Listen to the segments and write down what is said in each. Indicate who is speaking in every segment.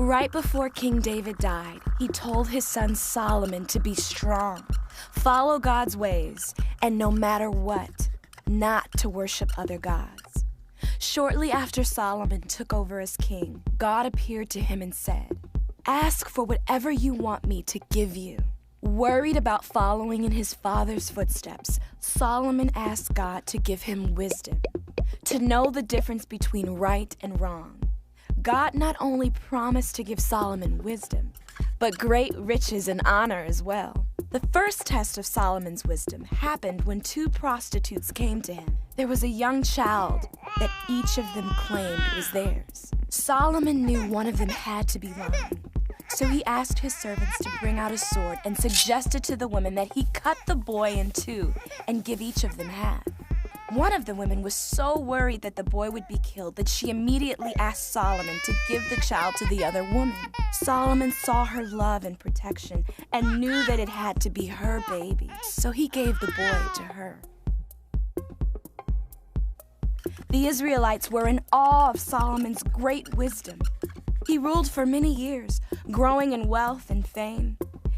Speaker 1: Right before King David died, he told his son Solomon to be strong, follow God's ways, and no matter what, not to worship other gods. Shortly after Solomon took over as king, God appeared to him and said, "Ask for whatever you want me to give you." Worried about following in his father's footsteps, Solomon asked God to give him wisdom, to know the difference between right and wrong. God not only promised to give Solomon wisdom, but great riches and honor as well. The first test of Solomon's wisdom happened when two prostitutes came to him. There was a young child that each of them claimed was theirs. Solomon knew one of them had to be lying. So he asked his servants to bring out a sword and suggested to the women that he cut the boy in two and give each of them half. One of the women was so worried that the boy would be killed that she immediately asked Solomon to give the child to the other woman. Solomon saw her love and protection and knew that it had to be her baby, so he gave the boy to her. The Israelites were in awe of Solomon's great wisdom. He ruled for many years, growing in wealth and fame.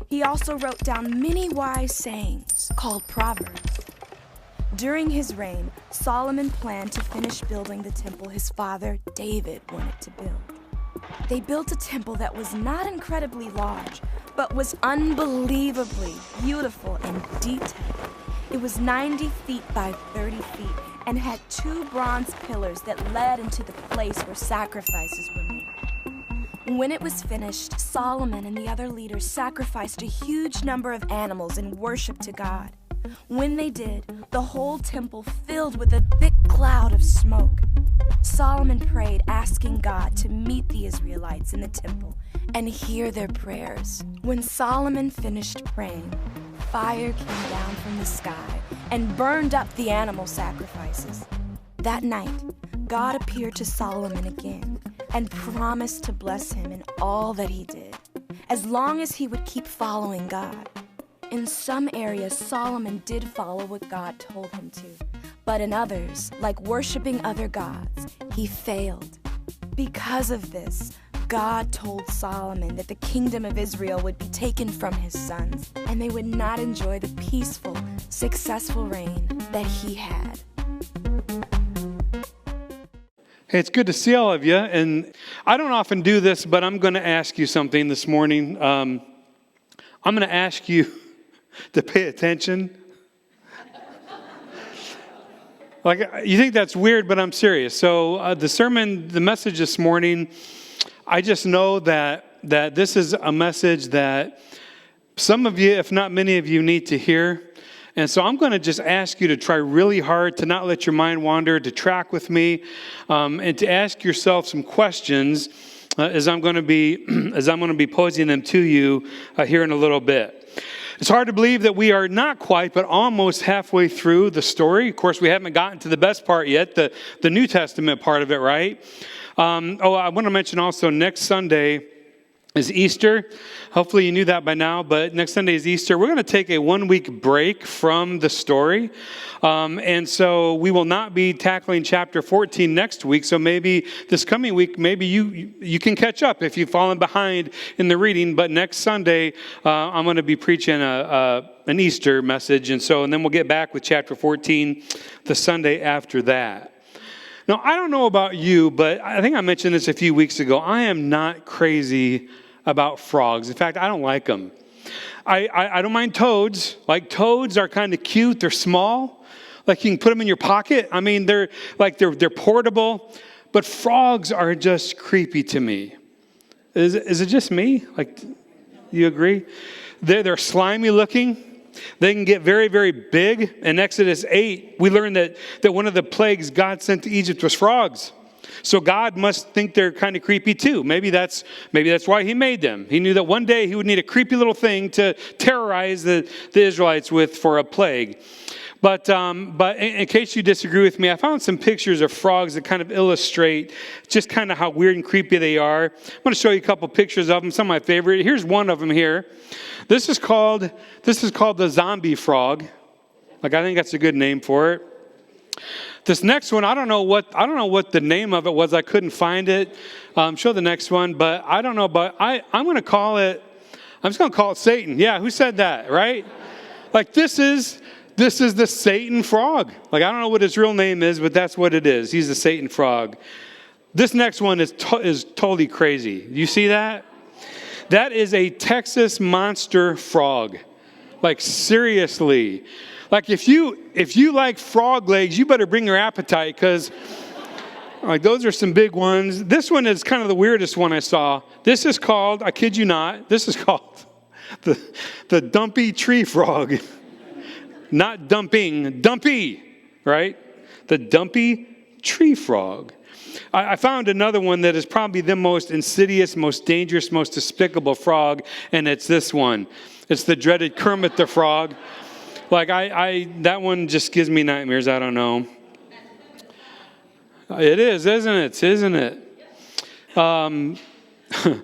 Speaker 1: He also wrote down many wise sayings called Proverbs. During his reign, Solomon planned to finish building the temple his father, David, wanted to build. They built a temple that was not incredibly large, but was unbelievably beautiful and detailed. It was 90 feet by 30 feet and had 2 bronze pillars that led into the place where sacrifices were made. When it was finished, Solomon and the other leaders sacrificed a huge number of animals in worship to God. When they did, the whole temple filled with a thick cloud of smoke. Solomon prayed, asking God to meet the Israelites in the temple and hear their prayers. When Solomon finished praying, fire came down from the sky and burned up the animal sacrifices. That night, God appeared to Solomon again and promised to bless him in all that he did, as long as he would keep following God. In some areas, Solomon did follow what God told him to, but in others, like worshiping other gods, he failed. Because of this, God told Solomon that the kingdom of Israel would be taken from his sons, and they would not enjoy the peaceful, successful reign that he had.
Speaker 2: Hey, it's good to see all of you, and I don't often do this, but I'm going to ask you something this morning. I'm going to ask you to pay attention. Like, you think that's weird, but I'm serious. So the message this morning, I just know that this is a message that some of you, if not many of you, need to hear. And so I'm going to just ask you to try really hard to not let your mind wander, to track with me, and to ask yourself some questions as I'm going to be posing them to you here in a little bit. It's hard to believe that we are not quite, but almost halfway through the story. Of course, we haven't gotten to the best part yet, the New Testament part of it, right? I want to mention also next Sunday is Easter. Hopefully you knew that by now, but next Sunday is Easter. We're going to take a 1-week break from the story. And so we will not be tackling chapter 14 next week. So maybe this coming week, maybe you can catch up if you've fallen behind in the reading. But next Sunday, I'm going to be preaching an Easter message. And then we'll get back with chapter 14 the Sunday after that. Now, I don't know about you, but I think I mentioned this a few weeks ago. I am not crazy about frogs. In fact, I don't like them. I don't mind toads. Like, toads are kind of cute. They're small. Like, you can put them in your pocket. I mean, they're portable. But frogs are just creepy to me. Is it just me? Like, you agree? They're slimy looking. They can get very, very big. In Exodus 8, we learn that one of the plagues God sent to Egypt was frogs. So God must think they're kind of creepy too. Maybe that's why he made them. He knew that one day he would need a creepy little thing to terrorize the Israelites with for a plague. But in case you disagree with me, I found some pictures of frogs that kind of illustrate just kind of how weird and creepy they are. I'm going to show you a couple pictures of them, some of my favorite. Here's one of them here. This is called the zombie frog. Like, I think that's a good name for it. This next one, I don't know what the name of it was. I couldn't find it. Show the next one, but I don't know. But I'm just going to call it Satan. Yeah, who said that, right? Like this is the Satan frog. Like I don't know what his real name is, but that's what it is. He's the Satan frog. This next one is totally crazy. You see that? That is a Texas monster frog. Like seriously. Like if you like frog legs, you better bring your appetite because like those are some big ones. This one is kind of the weirdest one I saw. This is called, I kid you not, this is called the dumpy tree frog. Not dumping, dumpy, right? The dumpy tree frog. I found another one that is probably the most insidious, most dangerous, most despicable frog, and it's this one. It's the dreaded Kermit the Frog. Like that one just gives me nightmares. I don't know. It is, isn't it?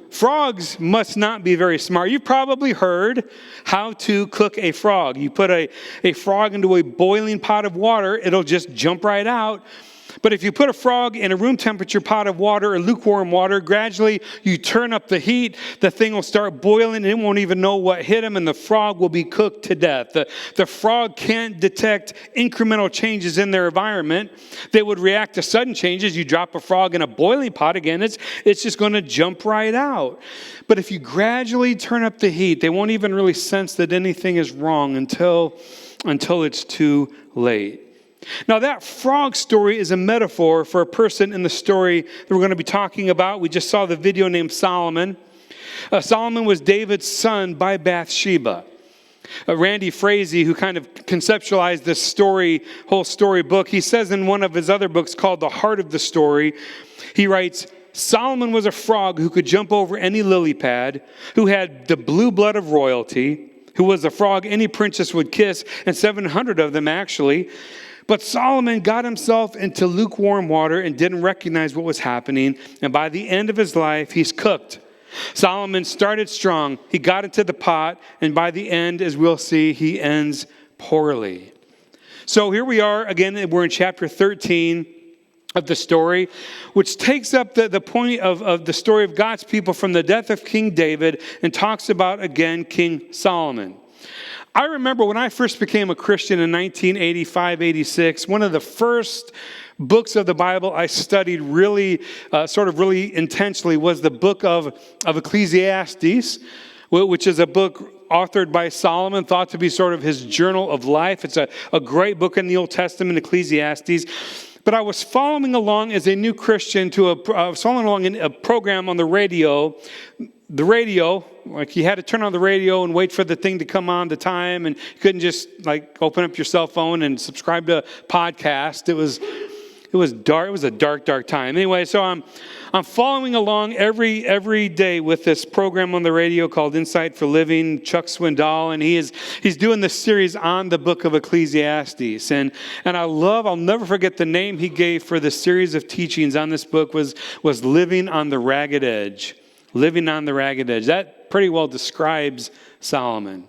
Speaker 2: Frogs must not be very smart. You've probably heard how to cook a frog. You put a frog into a boiling pot of water, it'll just jump right out. But if you put a frog in a room temperature pot of water or lukewarm water, gradually you turn up the heat, the thing will start boiling and it won't even know what hit him and the frog will be cooked to death. The frog can't detect incremental changes in their environment. They would react to sudden changes. You drop a frog in a boiling pot again, it's just going to jump right out. But if you gradually turn up the heat, they won't even really sense that anything is wrong until it's too late. Now, that frog story is a metaphor for a person in the story that we're going to be talking about. We just saw the video named Solomon. Solomon was David's son by Bathsheba. Randy Frazee, who kind of conceptualized this story, whole story book, he says in one of his other books called The Heart of the Story, he writes, Solomon was a frog who could jump over any lily pad, who had the blue blood of royalty, who was a frog any princess would kiss, and 700 of them actually. But Solomon got himself into lukewarm water and didn't recognize what was happening. And by the end of his life, he's cooked. Solomon started strong. He got into the pot. And by the end, as we'll see, he ends poorly. So here we are again. We're in chapter 13 of the story, which takes up the point of the story of God's people from the death of King David and talks about, again, King Solomon. I remember when I first became a Christian in 1985, 86, one of the first books of the Bible I studied really intensely was the book of Ecclesiastes, which is a book authored by Solomon, thought to be sort of his journal of life. It's a great book in the Old Testament, Ecclesiastes. But I was following along as a new Christian I was following along in a program on the radio. The radio, like you had to turn on the radio and wait for the thing to come on the time, and you couldn't just like open up your cell phone and subscribe to a podcast. It was dark. It was a dark time. Anyway, so I'm following along every day with this program on the radio called Insight for Living, Chuck Swindoll, and he's doing this series on the book of Ecclesiastes. And I'll never forget the name he gave for the series of teachings on this book was Living on the Ragged Edge. Living on the Ragged Edge. That pretty well describes Solomon.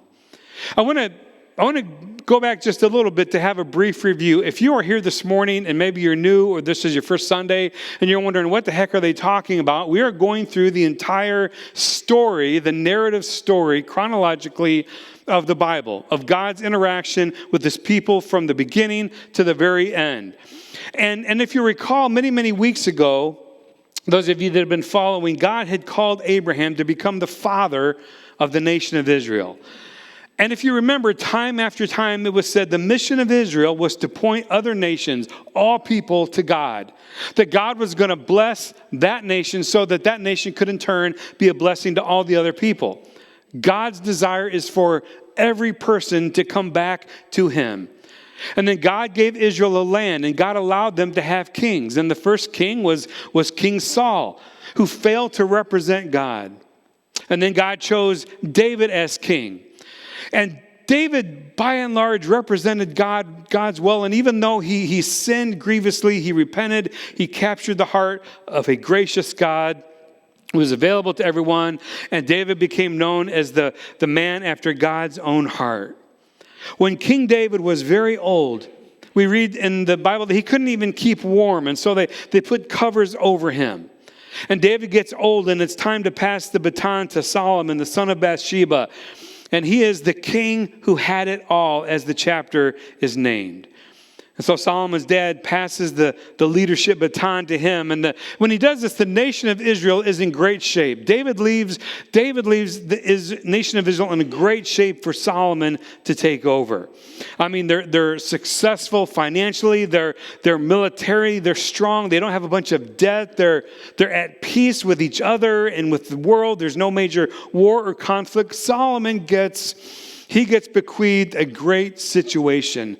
Speaker 2: I want to go back just a little bit to have a brief review. If you are here this morning and maybe you're new or this is your first Sunday and you're wondering what the heck are they talking about, we are going through the entire story, the narrative story chronologically of the Bible, of God's interaction with his people from the beginning to the very end. And if you recall, many weeks ago, those of you that have been following, God had called Abraham to become the father of the nation of Israel. And if you remember, time after time, it was said the mission of Israel was to point other nations, all people, to God. That God was going to bless that nation so that that nation could in turn be a blessing to all the other people. God's desire is for every person to come back to him. And then God gave Israel a land, and God allowed them to have kings. And the first king was King Saul, who failed to represent God. And then God chose David as king. And David, by and large, represented God's will. And even though he sinned grievously, he repented, he captured the heart of a gracious God who was available to everyone. And David became known as the man after God's own heart. When King David was very old, We read in the Bible that he couldn't even keep warm, and so they put covers over him. And David gets old, and it's time to pass the baton to Solomon, the son of Bathsheba. And he is the king who had it all, as the chapter is named. And so Solomon's dad passes the leadership baton to him. And when he does this, the nation of Israel is in great shape. David leaves the nation of Israel in a great shape for Solomon to take over. I mean, they're successful financially. They're military. They're strong. They don't have a bunch of debt. They're at peace with each other and with the world. There's no major war or conflict. Solomon gets bequeathed a great situation.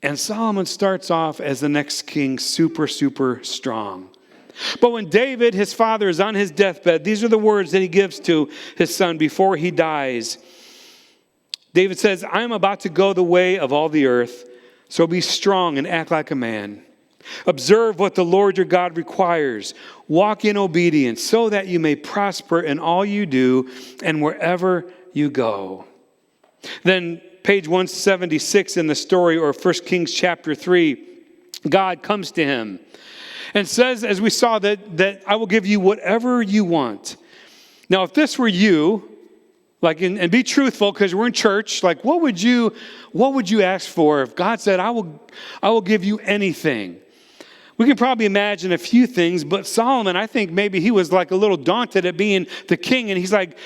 Speaker 2: And Solomon starts off as the next king, super, super strong. But when David, his father, is on his deathbed, these are the words that he gives to his son before he dies. David says, I am about to go the way of all the earth, so be strong and act like a man. Observe what the Lord your God requires. Walk in obedience so that you may prosper in all you do and wherever you go. Then page 176 in the story, or 1 Kings chapter 3, God comes to him and says, as we saw, that I will give you whatever you want. Now, if this were you, and be truthful, because we're in church, what would you ask for if God said, I will give you anything? We can probably imagine a few things, but Solomon, I think maybe he was a little daunted at being the king, and he's like,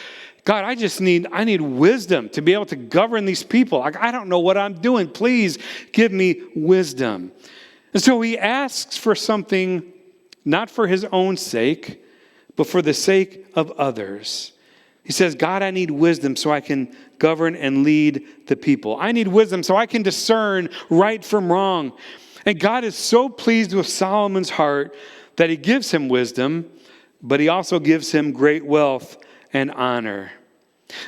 Speaker 2: God, I need wisdom to be able to govern these people. I don't know what I'm doing. Please give me wisdom. And so he asks for something, not for his own sake, but for the sake of others. He says, God, I need wisdom so I can govern and lead the people. I need wisdom so I can discern right from wrong. And God is so pleased with Solomon's heart that he gives him wisdom, but he also gives him great wealth and honor.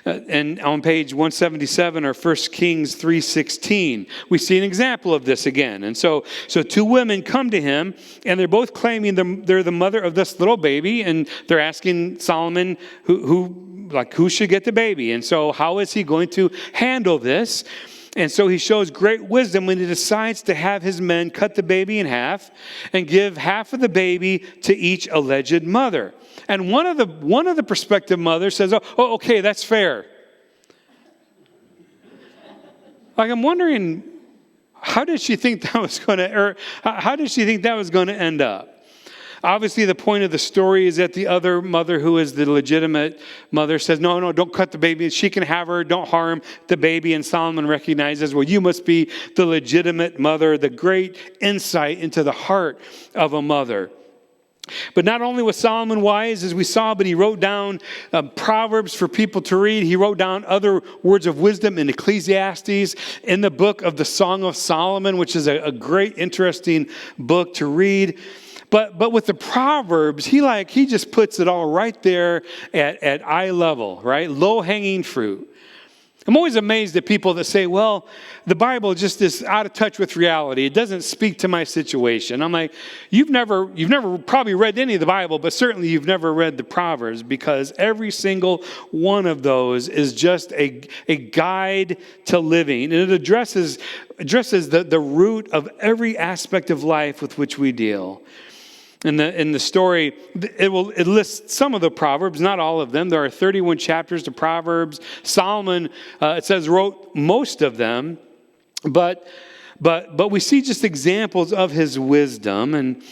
Speaker 2: And on page 177, or 1 Kings 3:16, we see an example of this again. And so two women come to him, and they're both claiming they're the mother of this little baby, and they're asking Solomon who should get the baby. And so how is he going to handle this? And so he shows great wisdom when he decides to have his men cut the baby in half and give half of the baby to each alleged mother. And one of the prospective mothers says, "Oh, okay, that's fair." I'm wondering, how did she think that was going to end up? Obviously, the point of the story is that the other mother, who is the legitimate mother, says, no, don't cut the baby. She can have her. Don't harm the baby. And Solomon recognizes, well, you must be the legitimate mother, the great insight into the heart of a mother. But not only was Solomon wise, as we saw, but he wrote down Proverbs for people to read. He wrote down other words of wisdom in Ecclesiastes, in the book of the Song of Solomon, which is a great, interesting book to read. But with the Proverbs, he just puts it all right there at eye level, right? Low-hanging fruit. I'm always amazed at people that say, well, the Bible just is out of touch with reality. It doesn't speak to my situation. I'm like, you've never probably read any of the Bible, but certainly you've never read the Proverbs, because every single one of those is just a guide to living. And it addresses the root of every aspect of life with which we deal. In the story, it lists some of the Proverbs, not all of them. There are 31 chapters to Proverbs. Solomon, it says, wrote most of them, but we see just examples of his wisdom. And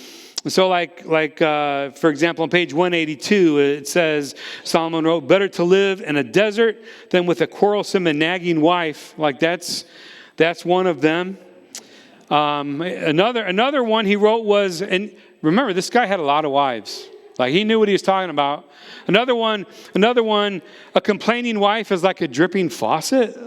Speaker 2: so, for example, on page 182, it says Solomon wrote, "Better to live in a desert than with a quarrelsome and nagging wife." That's one of them. Another one he wrote was, and remember, this guy had a lot of wives. He knew what he was talking about. Another one, a complaining wife is like a dripping faucet.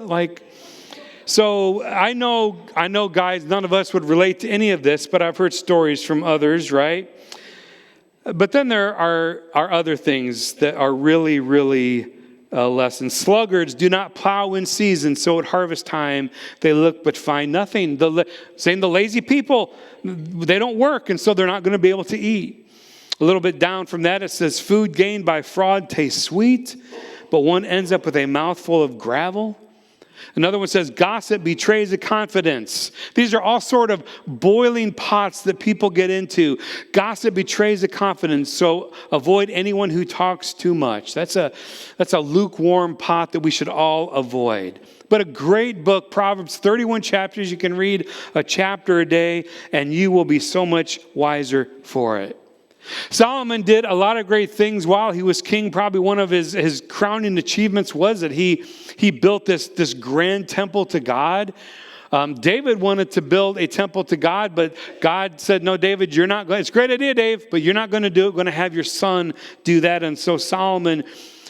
Speaker 2: So I know, guys, none of us would relate to any of this, but I've heard stories from others, right? But then there are other things that are really, really lesson. Sluggards do not plow in season, so at harvest time they look but find nothing. Saying the lazy people, they don't work, and so they're not going to be able to eat. A little bit down from that, it says, food gained by fraud tastes sweet, but one ends up with a mouthful of gravel. Another one says, gossip betrays a confidence. These are all sort of boiling pots that people get into. Gossip betrays a confidence, so avoid anyone who talks too much. That's a lukewarm pot that we should all avoid. But a great book, Proverbs, 31 chapters. You can read a chapter a day, and you will be so much wiser for it. Solomon did a lot of great things while he was king. Probably one of his crowning achievements was that he built this grand temple to God. David wanted to build a temple to God, but God said, no, David, you're not going. It's a great idea, Dave, but you're not going to do it. We're going to have your son do that. And so Solomon,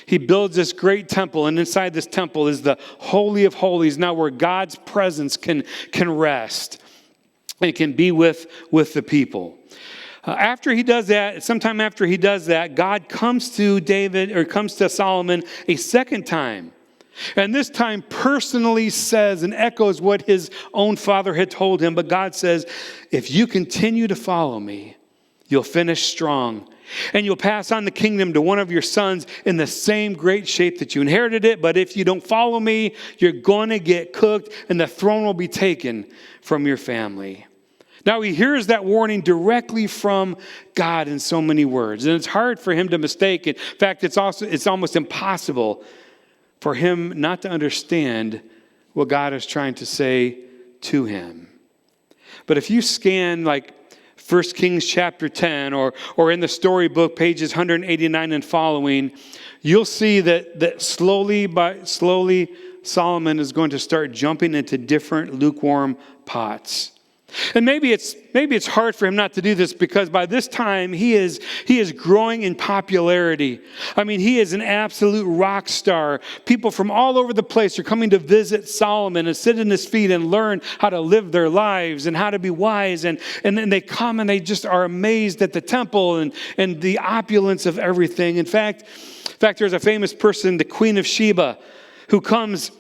Speaker 2: he builds this great temple, and inside this temple is the Holy of Holies, now where God's presence can rest and can be with the people. After he does that, sometime after he does that, God comes to Solomon a second time. And this time personally says and echoes what his own father had told him. But God says, if you continue to follow me, you'll finish strong. And you'll pass on the kingdom to one of your sons in the same great shape that you inherited it. But if you don't follow me, you're going to get cooked and the throne will be taken from your family. Now he hears that warning directly from God in so many words. And it's hard for him to mistake it. In fact, it's almost impossible for him not to understand what God is trying to say to him. But if you scan like 1 Kings chapter 10 or in the storybook pages 189 and following, you'll see that slowly Solomon is going to start jumping into different lukewarm pots. And maybe it's hard for him not to do this because by this time he is growing in popularity. I mean, he is an absolute rock star. People from all over the place are coming to visit Solomon and sit in his feet and learn how to live their lives and how to be wise. And then they come and they just are amazed at the temple and the opulence of everything. In fact, there's a famous person, the Queen of Sheba, who comes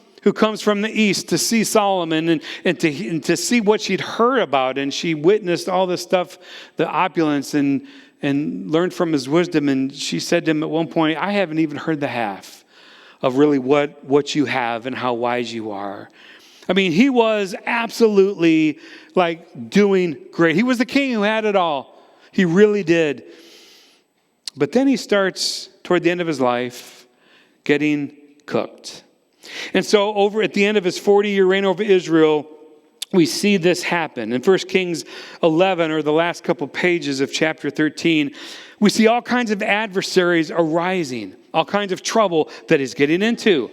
Speaker 2: from the east to see Solomon and to see what she'd heard about. And she witnessed all this stuff, the opulence, and learned from his wisdom. And she said to him at one point, I haven't even heard the half of really what you have and how wise you are. I mean, he was absolutely like doing great. He was the king who had it all. He really did. But then he starts, toward the end of his life, getting cooked. And so over at the end of his 40-year reign over Israel, we see this happen. In 1 Kings 11, or the last couple pages of chapter 13, we see all kinds of adversaries arising, all kinds of trouble that he's getting into.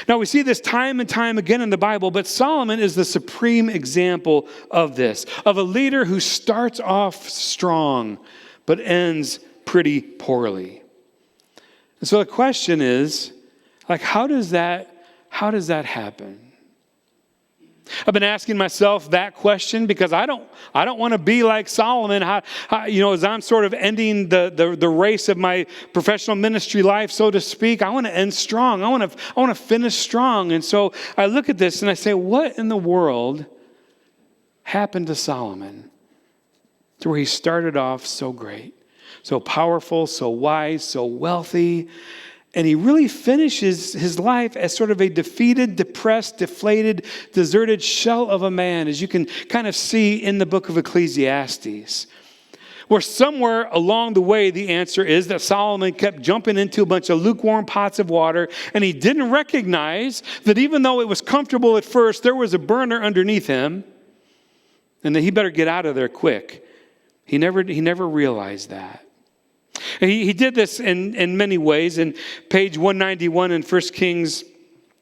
Speaker 2: Now, we see this time and time again in the Bible, but Solomon is the supreme example of this, of a leader who starts off strong, but ends pretty poorly. And so the question is, like, how does that happen? I've been asking myself that question because I don't want to be like Solomon. As I'm sort of ending the race of my professional ministry life, so to speak, I want to end strong. I want to finish strong. And so I look at this and I say, what in the world happened to Solomon to where he started off so great, so powerful, so wise, so wealthy? And he really finishes his life as sort of a defeated, depressed, deflated, deserted shell of a man, as you can kind of see in the book of Ecclesiastes. Where somewhere along the way, the answer is that Solomon kept jumping into a bunch of lukewarm pots of water, and he didn't recognize that even though it was comfortable at first, there was a burner underneath him, and that he better get out of there quick. He never realized that. He did this in many ways. In page 191 in 1 Kings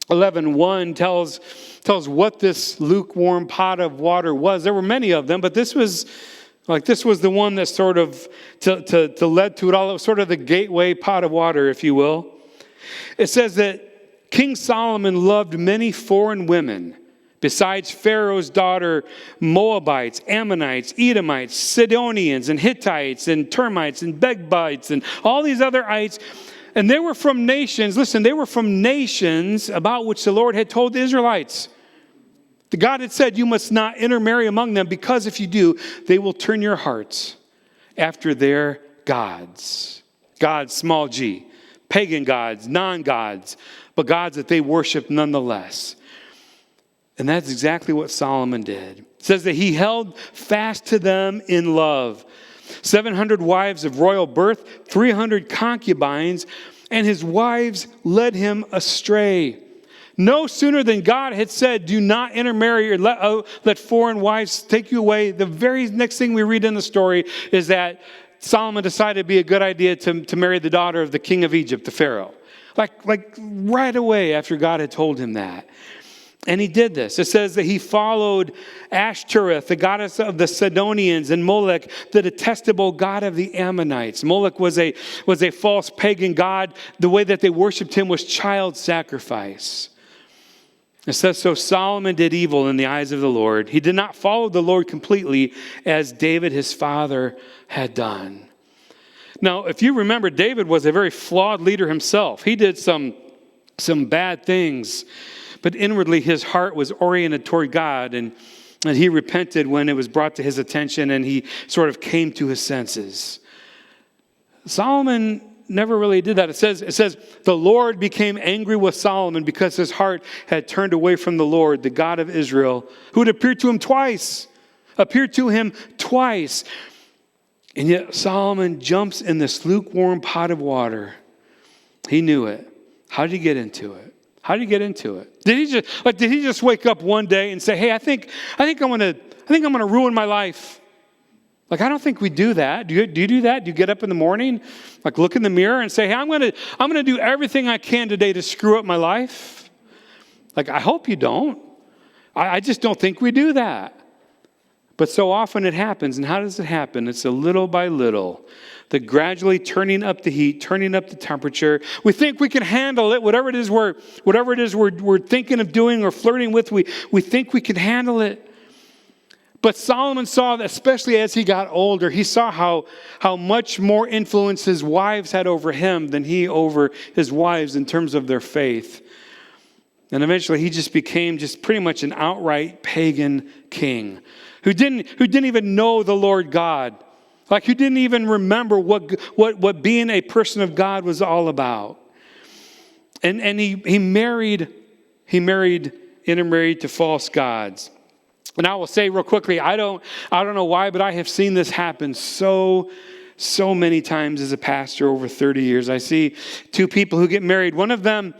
Speaker 2: 11:1 tells what this lukewarm pot of water was. There were many of them, but this was the one that sort of to led to it all. It was sort of the gateway pot of water, if you will. It says that King Solomon loved many foreign women, besides Pharaoh's daughter, Moabites, Ammonites, Edomites, Sidonians, and Hittites, and Termites, and Begbites, and all these other ites. And they were from nations, about which the Lord had told the Israelites. The God had said, you must not intermarry among them, because if you do, they will turn your hearts after their gods. Gods, small g. Pagan gods, non-gods, but gods that they worship nonetheless. And that's exactly what Solomon did. It says that he held fast to them in love. 700 wives of royal birth, 300 concubines, and his wives led him astray. No sooner than God had said, do not intermarry or let foreign wives take you away, the very next thing we read in the story is that Solomon decided it'd be a good idea to marry the daughter of the king of Egypt, the Pharaoh. Like right away after God had told him that. And he did this. It says that he followed Ashtoreth, the goddess of the Sidonians, and Molech, the detestable god of the Ammonites. Molech was a false pagan god. The way that they worshipped him was child sacrifice. It says, so Solomon did evil in the eyes of the Lord. He did not follow the Lord completely as David, his father, had done. Now, if you remember, David was a very flawed leader himself. He did some bad things. But inwardly, his heart was oriented toward God, and he repented when it was brought to his attention, and he sort of came to his senses. Solomon never really did that. It says, the Lord became angry with Solomon because his heart had turned away from the Lord, the God of Israel, who had appeared to him twice. And yet Solomon jumps in this lukewarm pot of water. He knew it. How did he get into it? Did he just wake up one day and say, "Hey, I think I'm gonna ruin my life"? Like, I don't think we do that. Do you do that? Do you get up in the morning, like look in the mirror and say, "Hey, I'm gonna do everything I can today to screw up my life"? Like, I hope you don't. I just don't think we do that. But so often it happens. And how does it happen? It's a little by little. The gradually turning up the heat, turning up the temperature. We think we can handle it. Whatever it is we're thinking of doing or flirting with, we think we can handle it. But Solomon saw that, especially as he got older, he saw how much more influence his wives had over him than he over his wives in terms of their faith. And eventually he just became pretty much an outright pagan king who didn't even know the Lord God. Like, who didn't even remember what being a person of God was all about. And he intermarried to false gods. And I will say real quickly, I don't know why, but I have seen this happen so many times as a pastor over 30 years. I see two people who get married. One of them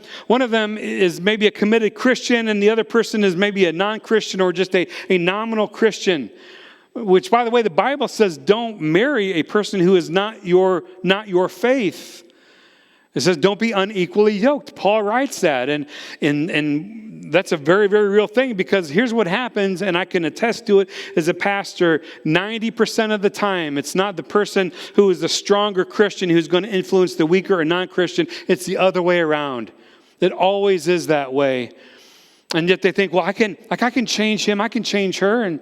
Speaker 2: is maybe a committed Christian, and the other person is maybe a non-Christian or just a nominal Christian. Which, by the way, the Bible says don't marry a person who is not your faith. It says don't be unequally yoked. Paul writes that, and that's a very, very real thing, because here's what happens, and I can attest to it as a pastor. 90% of the time, it's not the person who is the stronger Christian who's going to influence the weaker or non-Christian. It's the other way around. It always is that way. And yet they think, well, I can change him, I can change her, and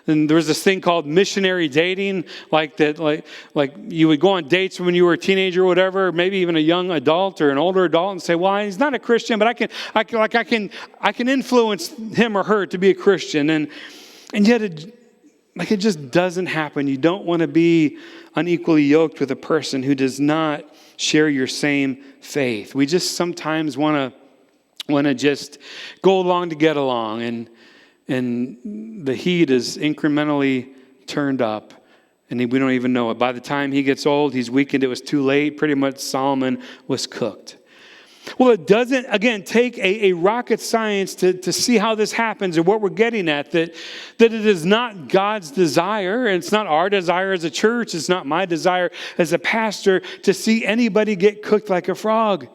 Speaker 2: there was this thing called missionary dating, like you would go on dates when you were a teenager or whatever, maybe even a young adult or an older adult, and say, well, he's not a Christian, but I can influence him or her to be a Christian. And yet it just doesn't happen. You don't want to be unequally yoked with a person who does not share your same faith. We just sometimes want to just go along to get along, and the heat is incrementally turned up, and we don't even know it. By the time he gets old, he's weakened. It was too late. Pretty much Solomon was cooked. Well, it doesn't, again, take a rocket science to see how this happens, or what we're getting at, that it is not God's desire, and it's not our desire as a church, it's not my desire as a pastor to see anybody get cooked like a frog.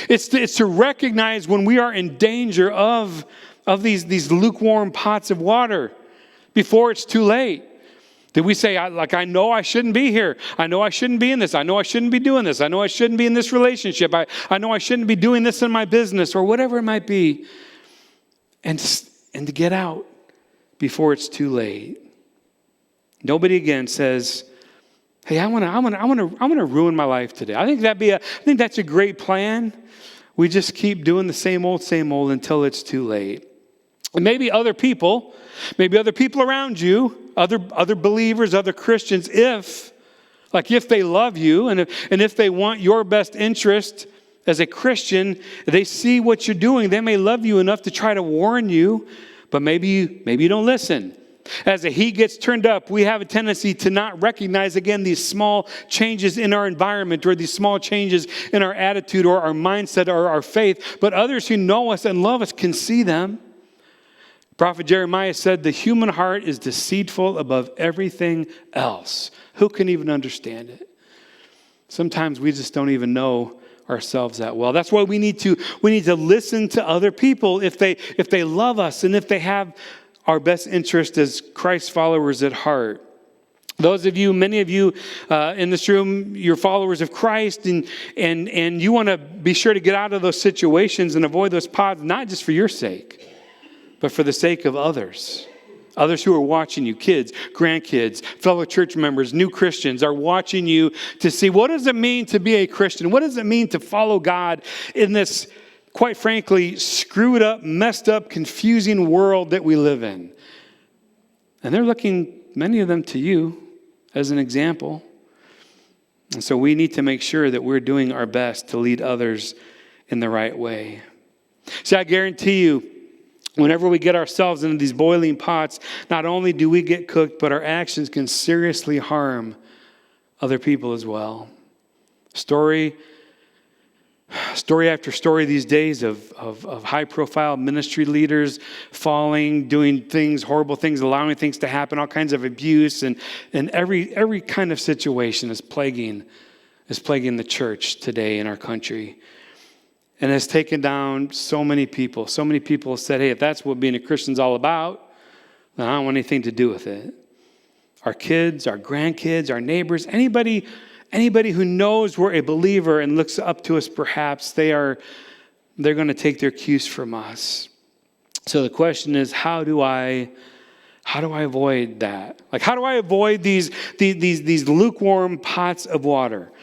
Speaker 2: It's to recognize when we are in danger of these lukewarm pots of water before it's too late. Did we say, I know I shouldn't be here. I know I shouldn't be in this. I know I shouldn't be doing this. I know I shouldn't be in this relationship. I know I shouldn't be doing this in my business, or whatever it might be. And to get out before it's too late. Nobody again says, hey, I want to ruin my life today. I think that's a great plan. We just keep doing the same old until it's too late. And maybe other people around you, other believers, other Christians, if they love you and if they want your best interest As a Christian, they see what you're doing. They may love you enough to try to warn you, but maybe you don't listen. As the heat gets turned up, we have a tendency to not recognize, again, these small changes in our environment or these small changes in our attitude or our mindset or our faith. But others who know us and love us can see them. Prophet Jeremiah said, the human heart is deceitful above everything else. Who can even understand it? Sometimes we just don't even know ourselves that well. That's why we need to listen to other people if they love us and if they have our best interest as Christ followers at heart. Those of you, many of you in this room, you're followers of Christ, and you want to be sure to get out of those situations and avoid those pods, not just for your sake, but for the sake of others. Others who are watching you, kids, grandkids, fellow church members, new Christians are watching you to see, what does it mean to be a Christian? What does it mean to follow God in this, quite frankly, screwed up, messed up, confusing world that we live in? And they're looking, many of them, to you as an example. And so we need to make sure that we're doing our best to lead others in the right way. See, I guarantee you, whenever we get ourselves into these boiling pots, not only do we get cooked, but our actions can seriously harm other people as well. Story after story these days of high-profile ministry leaders falling, doing things, horrible things, allowing things to happen, all kinds of abuse, and every kind of situation is plaguing the church today in our country. And has taken down so many people. So many people said, hey, if that's what being a Christian's all about, then I don't want anything to do with it. Our kids, our grandkids, our neighbors, anybody who knows we're a believer and looks up to us, perhaps, they're going to take their cues from us. So the question is, how do I avoid that? Like, how do I avoid these lukewarm pots of water?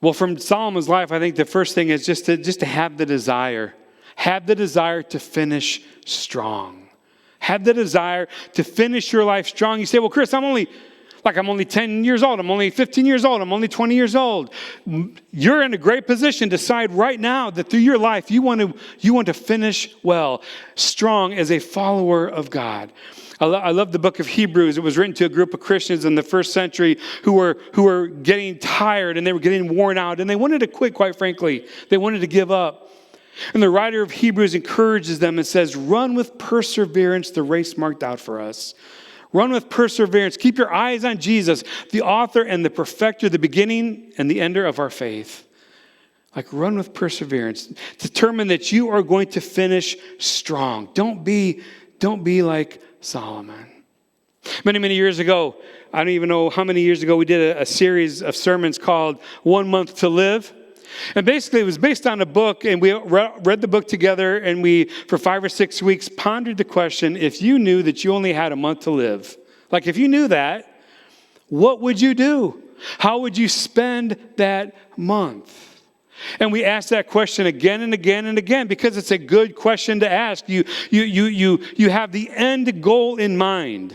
Speaker 2: Well, from Solomon's life, I think the first thing is just to have the desire. Have the desire to finish strong. Have the desire to finish your life strong. You say, well, Chris, I'm only 10 years old. I'm only 15 years old. I'm only 20 years old. You're in a great position to decide right now that through your life, you want to finish well, strong as a follower of God. I love the book of Hebrews. It was written to a group of Christians in the first century who were getting tired and they were getting worn out and they wanted to quit, quite frankly. They wanted to give up. And the writer of Hebrews encourages them and says, run with perseverance the race marked out for us. Run with perseverance. Keep your eyes on Jesus, the author and the perfecter, the beginning and the ender of our faith. Like, run with perseverance. Determine that you are going to finish strong. Don't be like Solomon. Many years ago, I don't even know how many years ago, we did a series of sermons called 1 Month to Live. And basically, it was based on a book, and we read the book together, and we, for 5 or 6 weeks, pondered the question, if you knew that you only had a month to live, like if you knew that, what would you do? How would you spend that month? And we ask that question again and again and again because it's a good question to ask. You have the end goal in mind,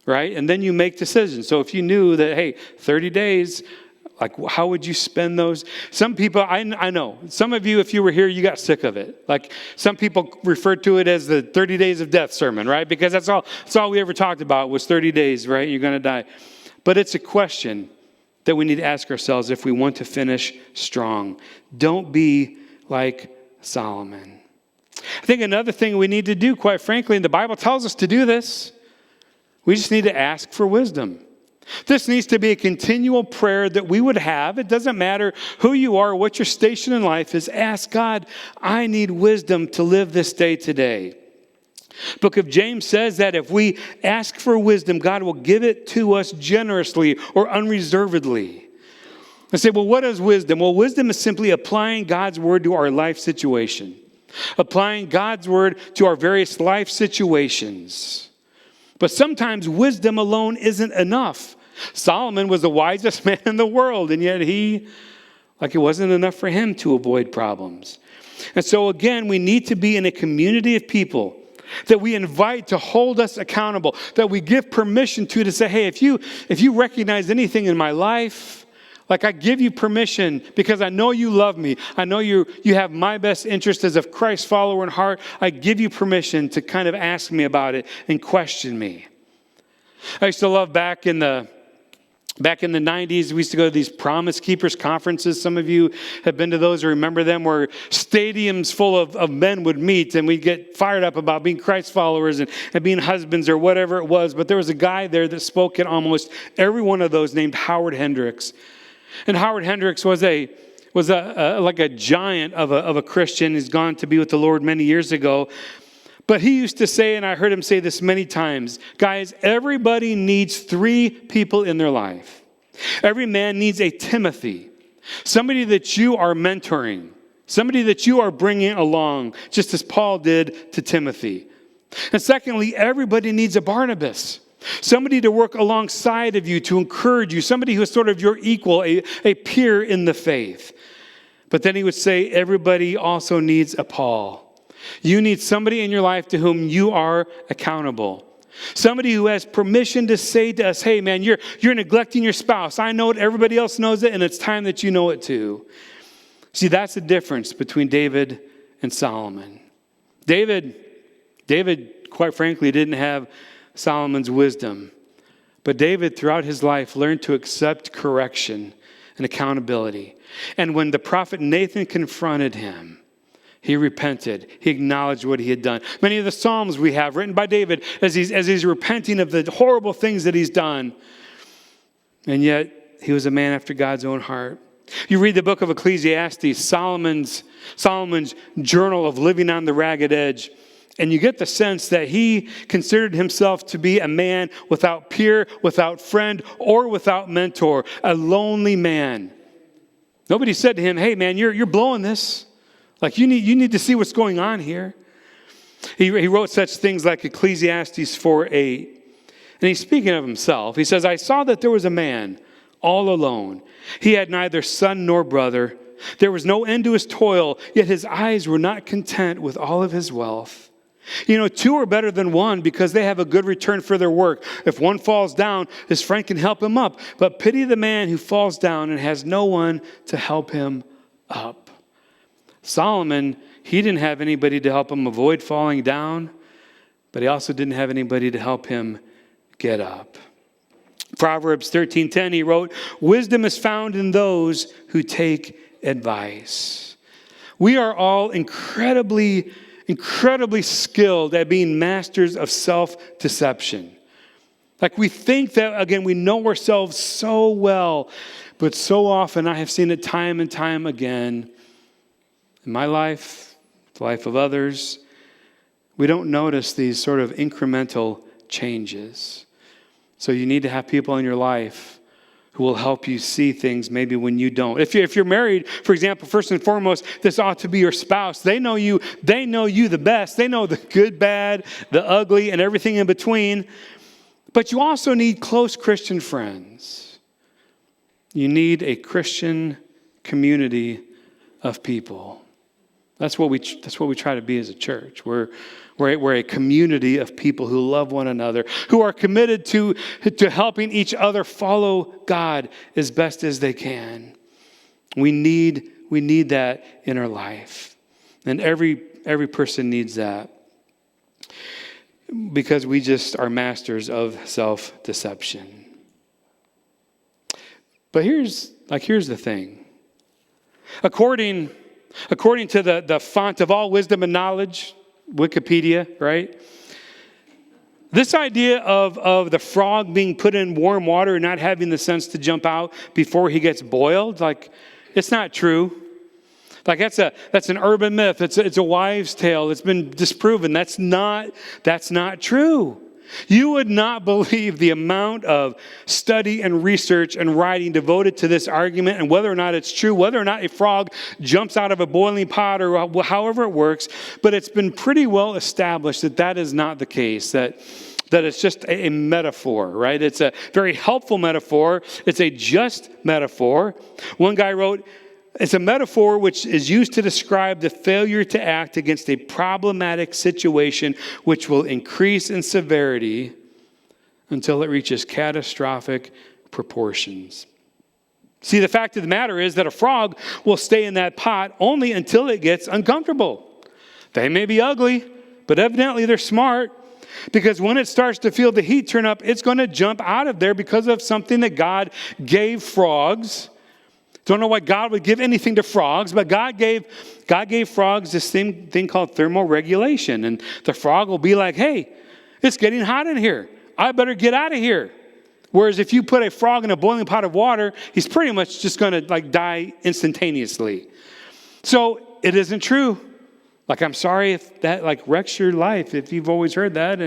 Speaker 2: right? And then you make decisions. So if you knew that, hey, 30 days, like how would you spend those? Some people, I know, some of you, if you were here, you got sick of it. Like some people referred to it as the 30 days of death sermon, right? Because that's all we ever talked about was 30 days, right? You're going to die. But it's a question that we need to ask ourselves if we want to finish strong. Don't be like Solomon. I think another thing we need to do, quite frankly, and the Bible tells us to do this, we just need to ask for wisdom. This needs to be a continual prayer that we would have. It doesn't matter who you are, what your station in life is. Ask God, I need wisdom to live this day today. Book of James says that if we ask for wisdom, God will give it to us generously or unreservedly. I say, well, what is wisdom? Well, wisdom is simply applying God's word to our life situation. Applying God's word to our various life situations. But sometimes wisdom alone isn't enough. Solomon was the wisest man in the world, and yet it wasn't enough for him to avoid problems. And so again, we need to be in a community of people that we invite to hold us accountable, that we give permission to say, hey, if you recognize anything in my life, Like, I give you permission because I know you love me. I know you have my best interest as a Christ follower in heart. I give you permission to kind of ask me about it and question me. I used to love back in the 90s, we used to go to these Promise Keepers conferences. Some of you have been to those or remember them, where stadiums full of men would meet and we'd get fired up about being Christ followers and being husbands or whatever it was. But there was a guy there that spoke at almost every one of those named Howard Hendricks. And Howard Hendricks was like a giant of a Christian. He's gone to be with the Lord many years ago. But he used to say, and I heard him say this many times, guys, everybody needs 3 people in their life. Every man needs a Timothy, somebody that you are mentoring, somebody that you are bringing along, just as Paul did to Timothy. And secondly, everybody needs a Barnabas. Somebody to work alongside of you, to encourage you, somebody who is sort of your equal, a peer in the faith. But then he would say, everybody also needs a Paul. You need somebody in your life to whom you are accountable. Somebody who has permission to say to us, hey man, you're neglecting your spouse. I know it, everybody else knows it, and it's time that you know it too. See, that's the difference between David and Solomon. David, quite frankly, didn't have Solomon's wisdom. But David, throughout his life, learned to accept correction and accountability. And when the prophet Nathan confronted him, he repented. He acknowledged what he had done. Many of the Psalms we have written by David as he's repenting of the horrible things that he's done. And yet, he was a man after God's own heart. You read the book of Ecclesiastes, Solomon's journal of living on the ragged edge. And you get the sense that he considered himself to be a man without peer, without friend, or without mentor, a lonely man. Nobody said to him, hey man, you're blowing this. Like you need to see what's going on here. He wrote such things like Ecclesiastes 4:8. And he's speaking of himself. He says, I saw that there was a man all alone. He had neither son nor brother. There was no end to his toil, yet his eyes were not content with all of his wealth. 2 are better than 1 because they have a good return for their work. If one falls down, his friend can help him up. But pity the man who falls down and has no one to help him up. Solomon, he didn't have anybody to help him avoid falling down, but he also didn't have anybody to help him get up. Proverbs 13:10, he wrote, wisdom is found in those who take advice. We are all incredibly skilled at being masters of self-deception. Like we think that, again, we know ourselves so well, but so often I have seen it time and time again in my life, the life of others, we don't notice these sort of incremental changes. So you need to have people in your life who will help you see things maybe when you don't. If you're married, for example, first and foremost, this ought to be your spouse. They know you the best. They know the good, bad, the ugly, and everything in between. But you also need close Christian friends. You need a Christian community of people. That's what we try to be as a church. We're a community of people who love one another, who are committed to helping each other follow God as best as they can. We need that in our life. And every person needs that. Because we just are masters of self-deception. But here's the thing. According to the font of all wisdom and knowledge, Wikipedia, right? This idea of the frog being put in warm water and not having the sense to jump out before he gets boiled, like, it's not true. Like that's an urban myth. It's a wives' tale. It's been disproven. That's not true. You would not believe the amount of study and research and writing devoted to this argument and whether or not it's true, whether or not a frog jumps out of a boiling pot or however it works. But it's been pretty well established that is not the case, that it's just a metaphor, right? It's a very helpful metaphor. It's a just metaphor. One guy wrote, it's a metaphor which is used to describe the failure to act against a problematic situation which will increase in severity until it reaches catastrophic proportions. See, the fact of the matter is that a frog will stay in that pot only until it gets uncomfortable. They may be ugly, but evidently they're smart, because when it starts to feel the heat turn up, it's going to jump out of there because of something that God gave frogs. Don't know why God would give anything to frogs, but God gave frogs this thing called thermoregulation. And the frog will be like, hey, it's getting hot in here. I better get out of here. Whereas if you put a frog in a boiling pot of water, he's pretty much just going to die instantaneously. So it isn't true. I'm sorry if that wrecks your life, if you've always heard that.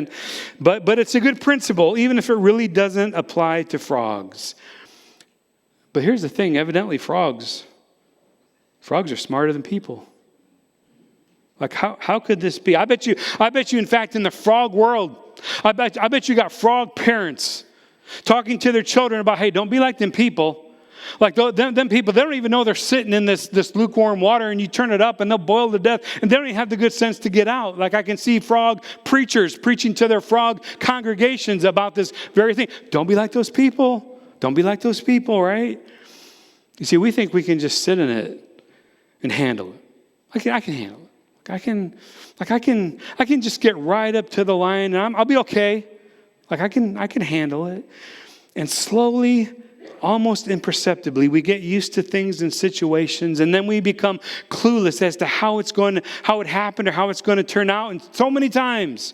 Speaker 2: But it's a good principle, even if it really doesn't apply to frogs. But here's the thing, evidently frogs are smarter than people. How could this be? I bet you, in fact, in the frog world, I bet you got frog parents talking to their children about, hey, don't be like them people. Them people, they don't even know they're sitting in this lukewarm water, and you turn it up and they'll boil to death, and they don't even have the good sense to get out. I can see frog preachers preaching to their frog congregations about this very thing. Don't be like those people. Don't be like those people, right? You see, we think we can just sit in it and handle it. I can handle it. I can just get right up to the line, and I'll be okay. I can handle it. And slowly, almost imperceptibly, we get used to things and situations, and then we become clueless as to how it happened or how it's going to turn out. And so many times,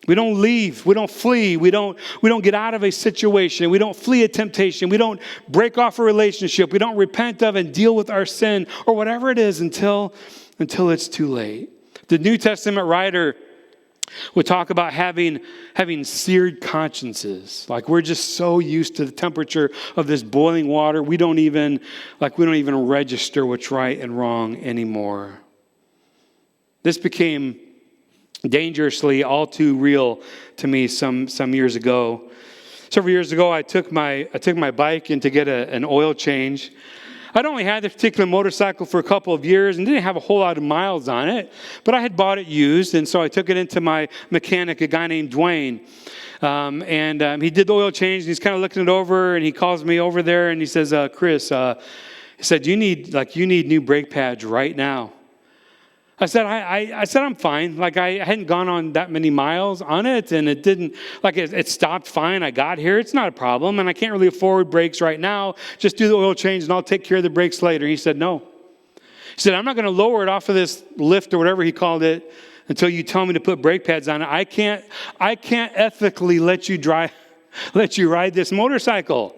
Speaker 2: we don't leave, we don't flee, we don't get out of a situation, we don't flee a temptation, we don't break off a relationship, we don't repent of and deal with our sin or whatever it is until it's too late. The New Testament writer would talk about having seared consciences. We're just so used to the temperature of this boiling water, we don't even register what's right and wrong anymore. This became dangerously all too real to me some years ago. Several years ago, I took my bike in to get an oil change. I'd only had this particular motorcycle for a couple of years and didn't have a whole lot of miles on it, but I had bought it used, and so I took it into my mechanic, a guy named Dwayne. He did the oil change, and he's kind of looking it over, and he calls me over there, and he says, Chris, he said, you need new brake pads right now. I said, I'm fine. I hadn't gone on that many miles on it, and it didn't, it stopped fine. I got here. It's not a problem, and I can't really afford brakes right now. Just do the oil change, and I'll take care of the brakes later. He said, no. He said, I'm not going to lower it off of this lift or whatever he called it until you tell me to put brake pads on it. I can't ethically let you ride this motorcycle.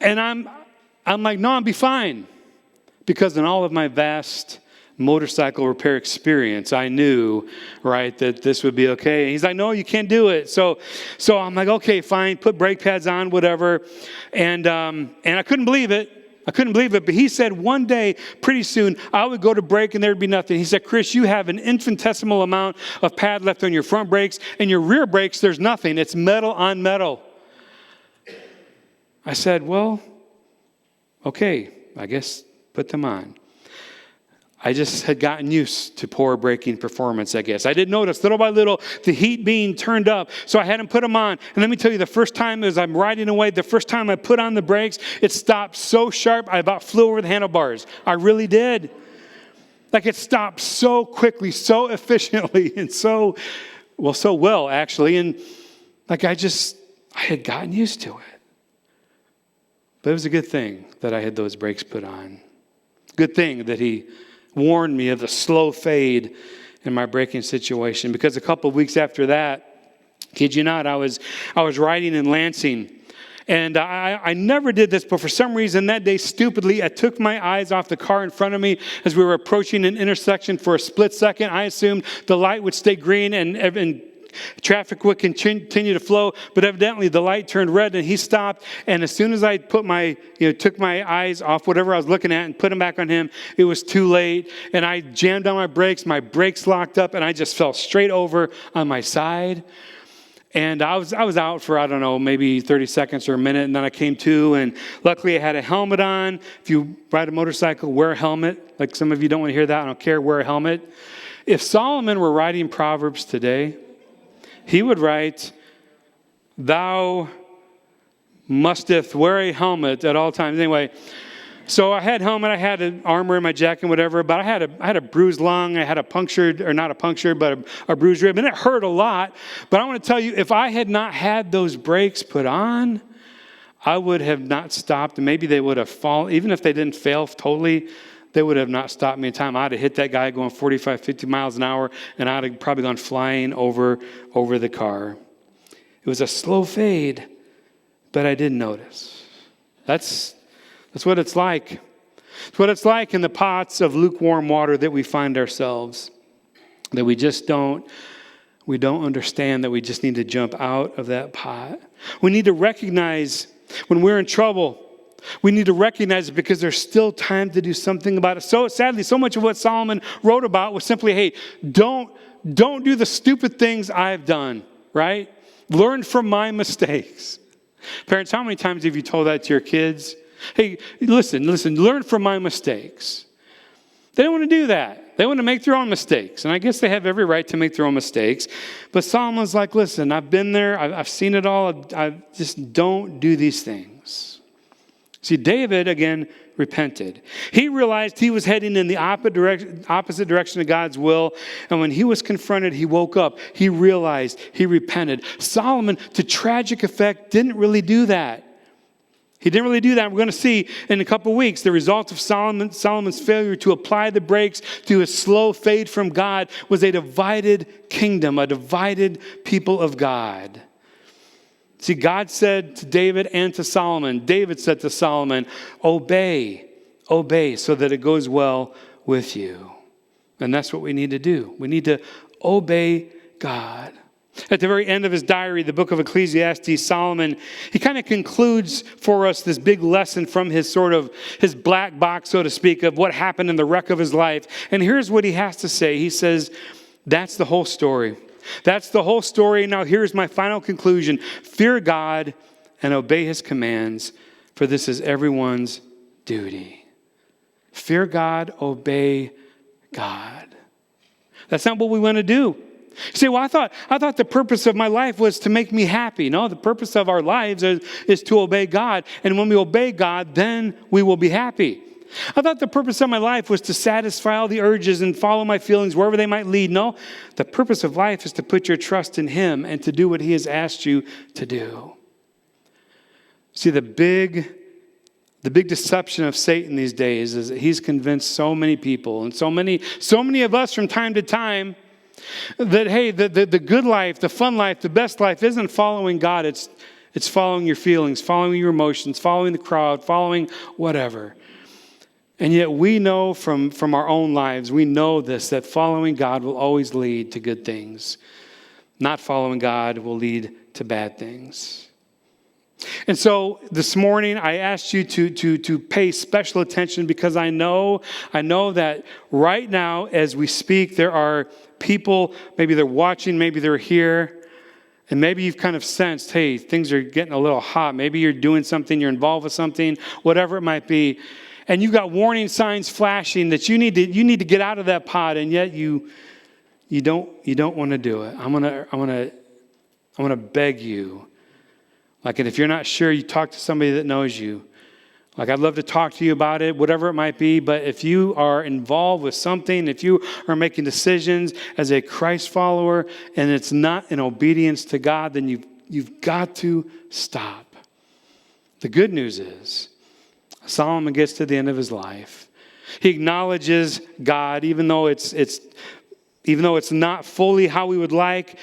Speaker 2: And I'm like, no, I'll be fine. Because in all of my vast motorcycle repair experience, I knew, right, that this would be okay. And he's like, no, you can't do it. So I'm like, okay, fine, put brake pads on, whatever. And I couldn't believe it. But he said one day, pretty soon, I would go to brake and there'd be nothing. He said, Chris, you have an infinitesimal amount of pad left on your front brakes, and your rear brakes, there's nothing. It's metal on metal. I said, well, okay, I guess put them on. I just had gotten used to poor braking performance, I guess. I didn't notice, little by little, the heat being turned up. So I had them put them on. And let me tell you, the first time as I'm riding away, the first time I put on the brakes, it stopped so sharp, I about flew over the handlebars. I really did. It stopped so quickly, so efficiently, and so well, actually. And I had gotten used to it. But it was a good thing that I had those brakes put on. Good thing that he warned me of the slow fade in my braking situation, because a couple of weeks after that, kid you not, I was riding in Lansing, and I never did this, but for some reason that day, stupidly, I took my eyes off the car in front of me as we were approaching an intersection for a split second. I assumed the light would stay green and traffic would continue to flow, but evidently the light turned red and he stopped. And as soon as I took my eyes off whatever I was looking at and put them back on him, it was too late. And I jammed on my brakes locked up, and I just fell straight over on my side. And I was out for, I don't know, maybe 30 seconds or a minute, and then I came to, and luckily I had a helmet on. If you ride a motorcycle, wear a helmet. Like some of you don't want to hear that, I don't care, wear a helmet. If Solomon were writing Proverbs today, he would write, thou musteth wear a helmet at all times. Anyway, so I had helmet, I had an armor in my jacket, whatever, but I had a bruised lung, I had a punctured, or not a punctured, but a bruised rib, and it hurt a lot. But I want to tell you, if I had not had those brakes put on, I would have not stopped, and maybe they would have fallen. Even if they didn't fail totally, they would have not stopped me in time. I'd have hit that guy going 45, 50 miles an hour, and I'd have probably gone flying over the car. It was a slow fade, but I didn't notice. That's what it's like. It's what it's like in the pots of lukewarm water that we find ourselves, that we don't understand, that we just need to jump out of that pot. We need to recognize when we're in trouble. We need to recognize it because there's still time to do something about it. So sadly, so much of what Solomon wrote about was simply, hey, don't do the stupid things I've done, right? Learn from my mistakes. Parents, how many times have you told that to your kids? Hey, listen, learn from my mistakes. They don't want to do that. They want to make their own mistakes. And I guess they have every right to make their own mistakes. But Solomon's like, listen, I've been there. I've seen it all. I just don't do these things. See, David, again, repented. He realized he was heading in the opposite direction of God's will. And when he was confronted, he woke up. He realized, he repented. Solomon, to tragic effect, didn't really do that. He didn't really do that. We're going to see in a couple weeks the result of Solomon's failure to apply the brakes to a slow fade from God was a divided kingdom, a divided people of God. See, God said to David and to Solomon, David said to Solomon, obey so that it goes well with you. And that's what we need to do. We need to obey God. At the very end of his diary, the book of Ecclesiastes, Solomon, he kind of concludes for us this big lesson from his black box, so to speak, of what happened in the wreck of his life. And here's what he has to say. He says, that's the whole story. That's the whole story. Now here's my final conclusion. Fear God and obey his commands, for this is everyone's duty. Fear God, obey God. That's not what we want to do. You say, well, I thought the purpose of my life was to make me happy. No, the purpose of our lives is to obey God. And when we obey God, then we will be happy. I thought the purpose of my life was to satisfy all the urges and follow my feelings wherever they might lead. No, the purpose of life is to put your trust in him and to do what he has asked you to do. See, the big deception of Satan these days is that he's convinced so many people and so many of us from time to time that, hey, the good life, the fun life, the best life isn't following God. It's following your feelings, following your emotions, following the crowd, following whatever. And yet we know from our own lives, we know this, that following God will always lead to good things. Not following God will lead to bad things. And so this morning, I asked you to pay special attention because I know that right now as we speak, there are people, maybe they're watching, maybe they're here, and maybe you've kind of sensed, hey, things are getting a little hot. Maybe you're doing something, you're involved with something, whatever it might be. And you've got warning signs flashing that you need to get out of that pot, and yet you don't want to do it. I'm gonna beg you. Like, and if you're not sure, you talk to somebody that knows you. Like, I'd love to talk to you about it, whatever it might be. But if you are involved with something, if you are making decisions as a Christ follower, and it's not in obedience to God, then you've got to stop. The good news is, Solomon gets to the end of his life. He acknowledges God, even though it's not fully how we would like.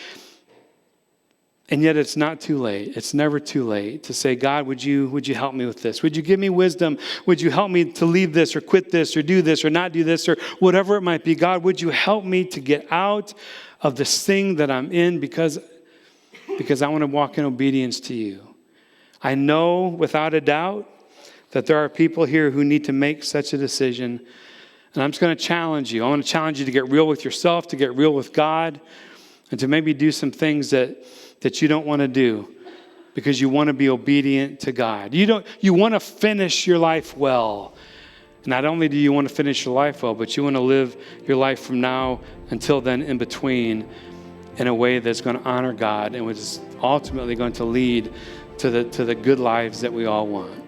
Speaker 2: And yet it's not too late. It's never too late to say, God, would you help me with this? Would you give me wisdom? Would you help me to leave this or quit this or do this or not do this or whatever it might be? God, would you help me to get out of this thing that I'm in because I want to walk in obedience to you? I know without a doubt that there are people here who need to make such a decision. And I'm just going to challenge you. I want to challenge you to get real with yourself, to get real with God, and to maybe do some things that you don't want to do because you want to be obedient to God. You want to finish your life well. Not only do you want to finish your life well, but you want to live your life from now until then in between in a way that's going to honor God and which is ultimately going to lead to the good lives that we all want.